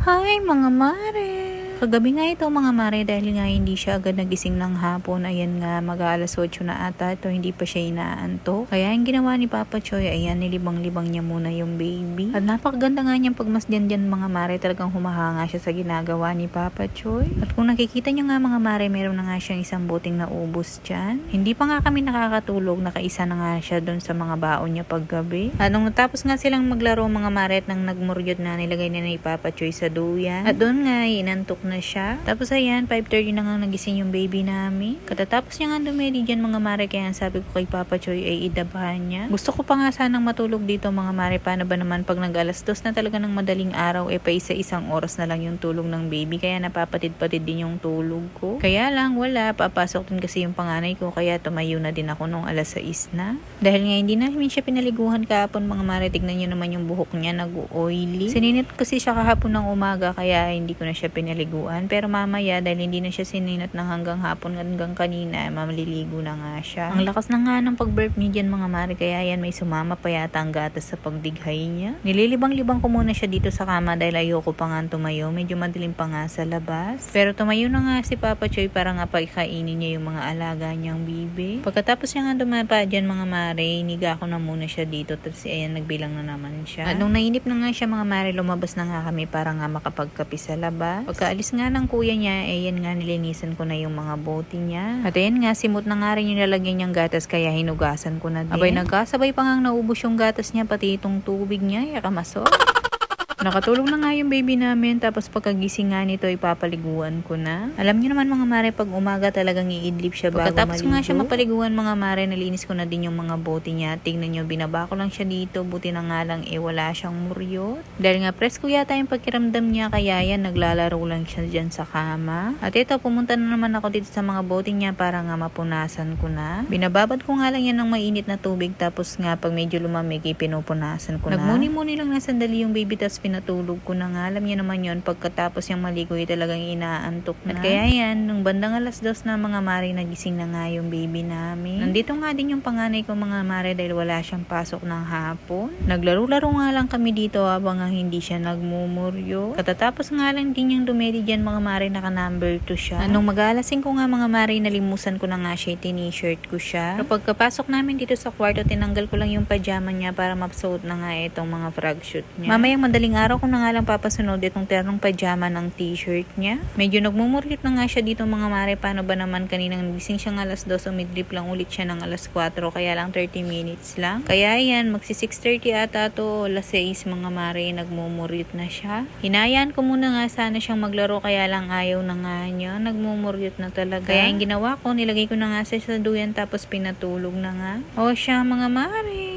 Hi mga mare! Kagabi nga ito mga mare dahil nga hindi siya agad nagising ng hapon. Ayan nga mag-aalas 8 na ata ito, hindi pa siya inaantok. Kaya yung ginawa ni Papa Choy, ayan nilibang-libang niya muna yung baby. At napakaganda nga niyang pagmasdan dyan mga mare, talagang humahanga siya sa ginagawa ni Papa Choy. At kung nakikita niyo nga mga mare, meron na nga siyang isang buting na ubos dyan. Hindi pa nga kami nakakatulog, nakaisa na nga siya doon sa mga baon niya paggabi. At nung natapos nga silang maglaro mga mare at nang nagmuryot na, nilagay na ni Papa Choy sa duyan. At doon nga inantok na siya. Tapos ayan, 5:30 na nga nagising yung baby namin. Katatapos niya nga dumedi dyan mga mare, kaya sabi ko kay Papa Choy ay idabahan niya. Gusto ko pa nga sanang matulog dito mga mare, paano ba naman pag nag-alas 2 na talaga ng madaling araw, pa isa-isang oras na lang yung tulog ng baby, kaya napapatid-patid din yung tulog ko. Kaya lang wala, papasok din kasi yung panganay ko, kaya tumayo na din ako nung alas 6 na. Dahil nga hindi namin siya pinaliguhan kahapon mga mare, tignan niyo naman yung buhok niya, nag-oily. Sininit kasi siya kahapon ng umaga, kaya hindi ko na siya pinaliguan. Pero mamaya, dahil hindi na siya sininat ng hanggang hapon, hanggang kanina, maliligo na nga siya. Ang lakas na nga ng pag-burp niya dyan mga mare, kaya yan may sumama pa yata ang gatas sa pagdighay niya. Nililibang-libang ko muna siya dito sa kama dahil ayoko pa nga tumayo, medyo madilim pa nga sa labas. Pero tumayo na nga si Papa Choy para nga pagkainin niya yung mga alaga niyang bibi. Pagkatapos niya nga dumapa dyan mga mare, iniga ko na muna siya dito, tapos ayan nagbilang na naman siya. At nung nainip na nga siya mga mare, lumabas na nga kami para nga makapagkapi sa labas. Pagkaalis nga ng kuya niya, ayan nga nilinisan ko na yung mga bote niya. At ayan nga, simot na nga rin yung lalagyan niyang gatas, kaya hinugasan ko na din. Abay, nagkasabay pa nga naubos yung gatas niya, pati itong tubig niya, yakamaso. Nakatulog na nga yung baby namin, tapos pagkagising nga nito ipapaliguan ko na. Alam niyo naman mga mare, pag umaga talagang iidlip siya bago maligo. Pagkatapos nga siya mapaliguan mga mare, nalinis ko na din yung mga bote niya. Tingnan niyo, binaba ko lang siya dito, buti na nga lang wala siyang muryot. Dahil nga presko yata yung pagkiramdam niya, kaya yan naglalaro lang siya dyan sa kama. At ito, pumunta na naman ako dito sa mga bote niya para nga mapunasan ko na. Binababad ko nga lang yan ng mainit na tubig, tapos nga pag medyo lumamig, pinupunasan ko na. Nagmuni-muni lang na sandali yung baby, tapos pinatulog ko na nga. Alam niyo naman yon, pagkatapos yung maligo talagang inaantok na. At kaya yan, nung bandang alas 2 na mga mare, nagising na nga yung baby namin. Nandito nga din yung panganay ko mga mare dahil wala siyang pasok ng hapon. Naglaro-laro nga lang kami dito habang nga hindi siya nagmumuryo. Katatapos nga lang din yung dumedi dyan mga mare, naka number 2 siya. Nung mag-alasing ko nga mga mare, nalimusan ko na nga siya, tini-shirt ko siya. Pero pagkapasok namin dito sa kwarto, tinanggal ko lang yung pajama niya para mapsuot na nga itong mga frog shoot niya. Mamayang madaling araw ko na nga lang papasunod itong ternong pajama ng t-shirt niya. Medyo nagmumuryot na nga siya dito mga mare. Paano ba naman kaninang nagising siya ng alas 2, umidrip lang ulit siya ng alas 4, kaya lang 30 minutes lang. Kaya yan, magsi 6:30 ata to, alas 6 mga mare, nagmumuryot na siya. Hinayaan ko muna nga sana siyang maglaro, kaya lang ayaw na nga niya, nagmumuryot na talaga. Kaya yung ginawa ko, nilagay ko na nga sa duyan, tapos pinatulog na nga. O siya mga mare.